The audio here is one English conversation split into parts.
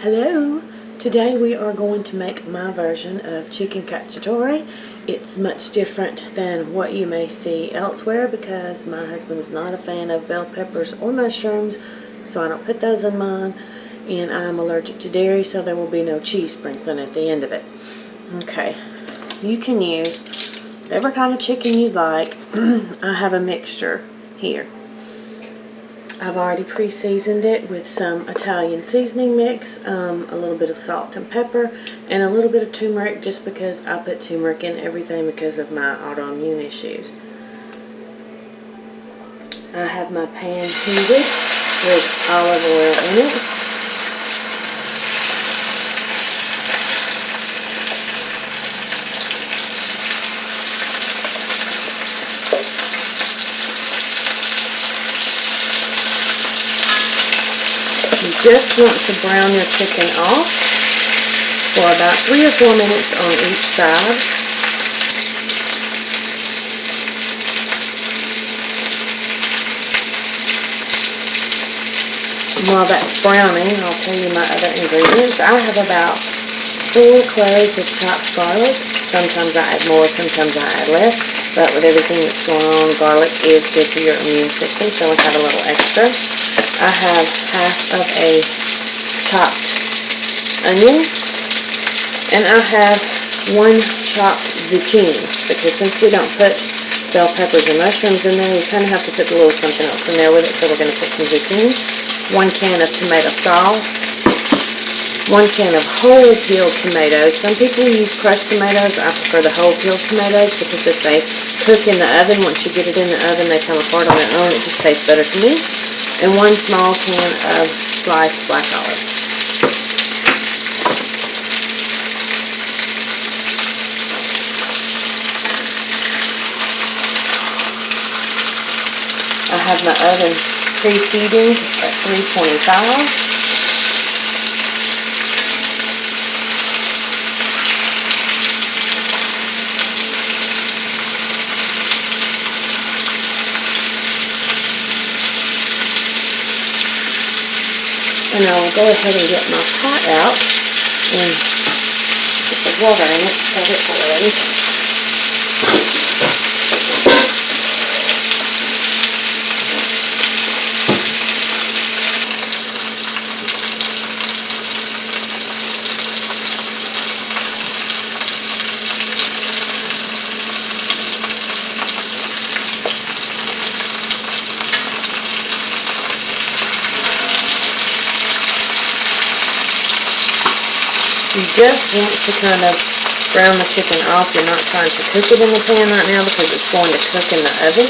Hello! Today we are going to make my version of Chicken Cacciatore. It's much different than what you may see elsewhere because my husband is not a fan of bell peppers or mushrooms, so I don't put those in mine, and I'm allergic to dairy, so there will be no cheese sprinkling at the end of it. Okay, you can use whatever kind of chicken you like. I have a mixture here. I've already pre-seasoned it with some Italian seasoning mix, a little bit of salt and pepper, and a little bit of turmeric just because I put turmeric in everything because of my autoimmune issues. I have my pan heated with olive oil in it. You just want to brown your chicken off for about 3 or 4 minutes on each side. While that's browning, I'll tell you my other ingredients. I have about 4 cloves of chopped garlic. Sometimes I add more, sometimes I add less, but with everything that's going on, garlic is good for your immune system, so I have a little extra. I have half of a chopped onion, and I have 1 chopped zucchini, because since we don't put bell peppers and mushrooms in there, we kind of have to put a little something else in there with it, so we're going to put some zucchini. 1 can of tomato sauce, 1 can of whole peeled tomatoes. Some people use crushed tomatoes. I prefer the whole peeled tomatoes because if they cook in the oven, once you get it in the oven, they come apart on their own. It just tastes better to me. And 1 small can of sliced black olives. I have my oven preheating at 325. And I'll go ahead and get my pot out and put the water in it so it's boiling. You just want to kind of brown the chicken off. You're not trying to cook it in the pan right now because it's going to cook in the oven.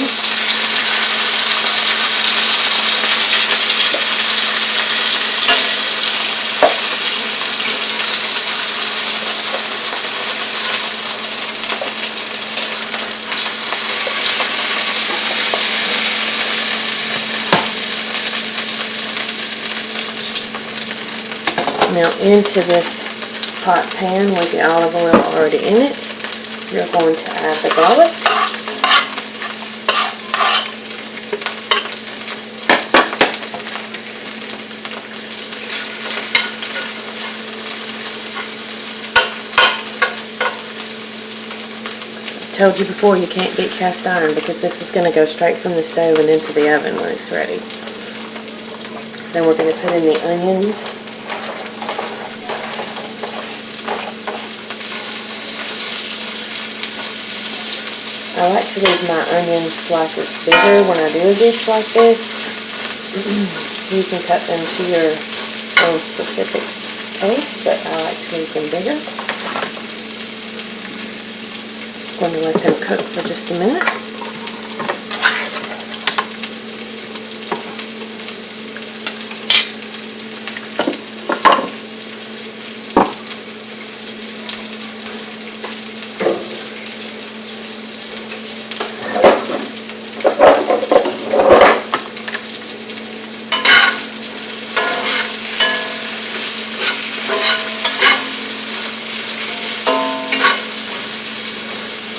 Now into this hot pan with the olive oil already in it, you're going to add the garlic. I told you before you can't beat cast iron because this is going to go straight from the stove and into the oven when it's ready. Then we're going to put in the onions. I like to leave my onion slices bigger when I do a dish like this. You can cut them to your own specific taste, but I like to leave them bigger. I'm going to let them cook for just a minute.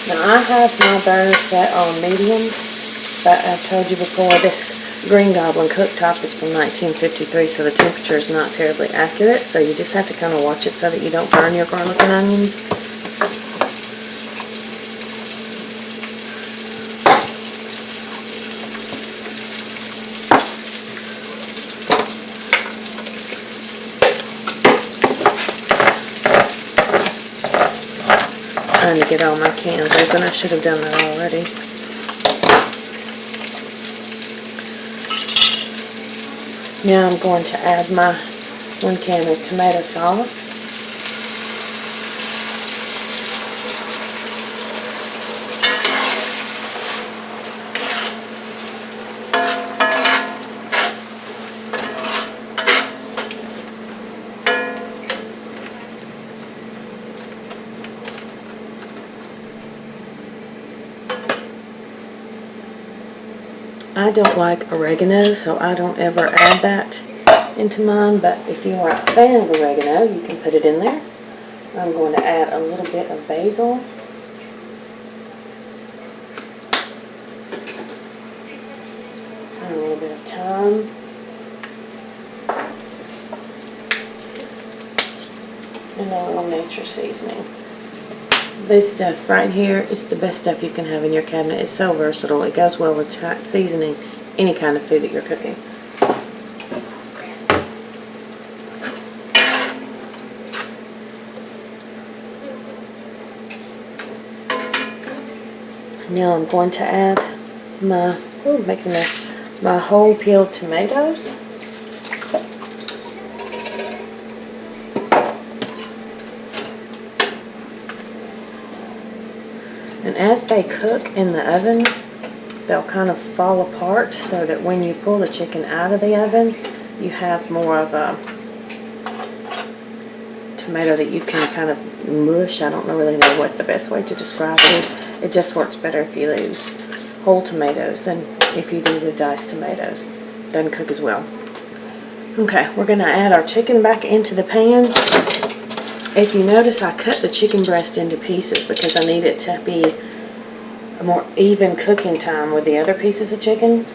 Now I have my burner set on medium, but I've told you before this Green Goblin cooktop is from 1953, so the temperature is not terribly accurate, so you just have to kind of watch it so that you don't burn your garlic and onions. Trying to get all my cans open. I should have done that already. Now I'm going to add my 1 can of tomato sauce. I don't like oregano, so I don't ever add that into mine, but if you are a fan of oregano, you can put it in there. I'm going to add a little bit of basil. And a little bit of thyme. And a little nature seasoning. This stuff right here is the best stuff you can have in your cabinet. It's so versatile. It goes well with seasoning any kind of food that you're cooking. Now I'm going to add my, making a mess, my whole peeled tomatoes. And as they cook in the oven, they'll kind of fall apart so that when you pull the chicken out of the oven, you have more of a tomato that you can kind of mush. I don't really know what the best way to describe it is. It just works better if you use whole tomatoes than if you do the diced tomatoes. Doesn't cook as well. Okay, we're going to add our chicken back into the pan. If you notice, I cut the chicken breast into pieces because I need it to be a more even cooking time with the other pieces of chicken.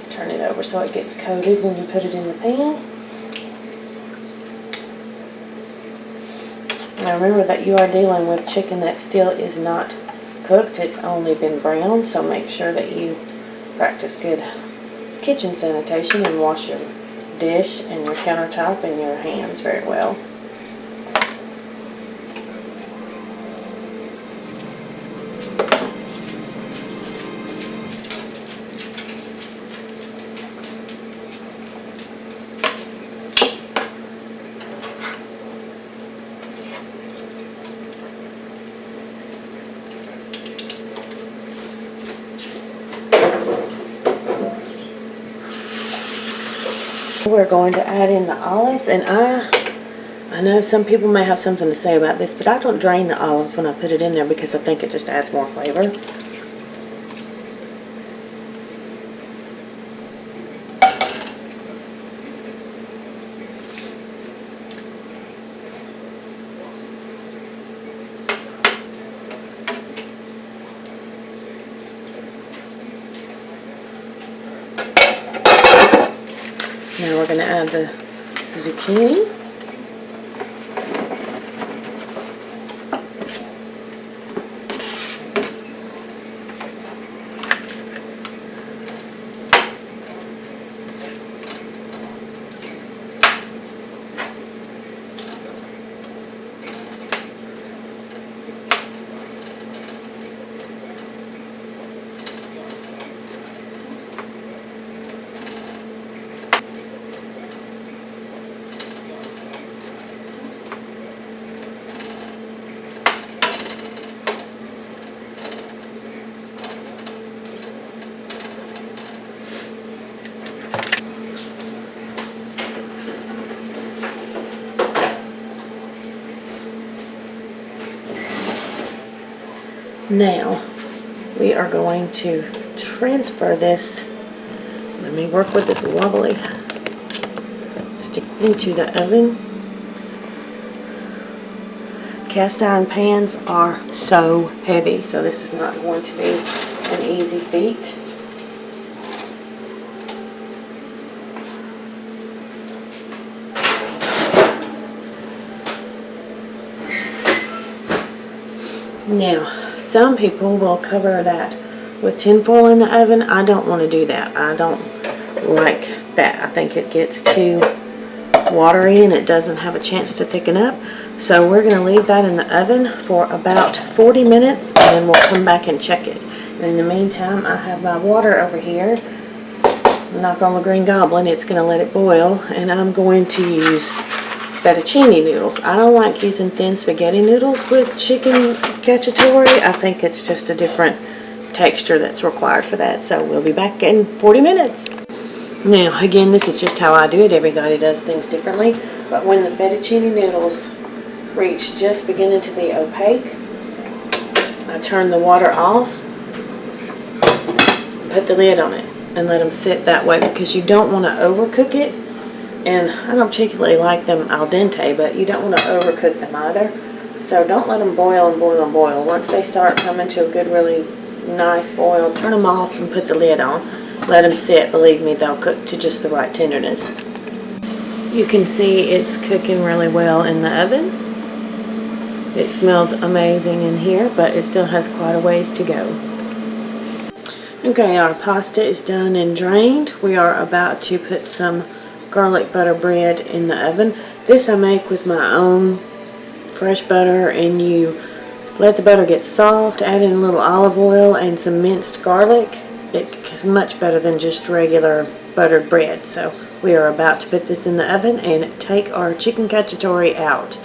Turn it over so it gets coated when you put it in the pan. Now remember that you are dealing with chicken that still is not cooked. It's only been browned, so make sure that you practice good kitchen sanitation and wash your dish and your countertop and your hands very well. We're going to add in the olives, and I know some people may have something to say about this, but I don't drain the olives when I put it in there because I think it just adds more flavor. Now we're going to add the zucchini. Now, we are going to transfer this, let me work with this wobbly stick into the oven. cast iron pans are so heavy, so this is not going to be an easy feat. Now, some people will cover that with tin foil in the oven. I don't want to do that. I don't like that. I think it gets too watery and it doesn't have a chance to thicken up. So we're going to leave that in the oven for about 40 minutes and then we'll come back and check it. And in the meantime, I have my water over here. Knock on the Green Goblin, it's going to let it boil, and I'm going to use fettuccine noodles. I don't like using thin spaghetti noodles with chicken cacciatore. I think it's just a different texture that's required for that. So we'll be back in 40 minutes. Now, again, this is just how I do it. Everybody does things differently. But when the fettuccine noodles reach just beginning to be opaque, I turn the water off, put the lid on it, and let them sit that way because you don't want to overcook it. And I don't particularly like them al dente, but you don't want to overcook them either. So don't let them boil and boil and boil. Once they start coming to a good, really nice boil, turn them off and put the lid on. Let them sit. Believe me, they'll cook to just the right tenderness. You can see it's cooking really well in the oven. It smells amazing in here, but it still has quite a ways to go. Okay, our pasta is done and drained. We are about to put some garlic butter bread in the oven. This I make with my own fresh butter, and you let the butter get soft, add in a little olive oil and some minced garlic. It is much better than just regular buttered bread. So we are about to put this in the oven and take our chicken cacciatore out.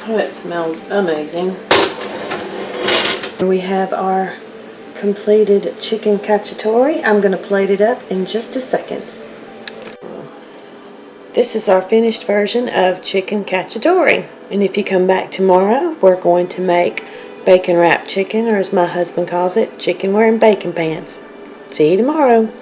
Oh, it smells amazing. We have our completed chicken cacciatore. I'm going to plate it up in just a second. This is our finished version of chicken cacciatore. And if you come back tomorrow, we're going to make bacon wrapped chicken, or as my husband calls it, chicken wearing bacon pants. See you tomorrow.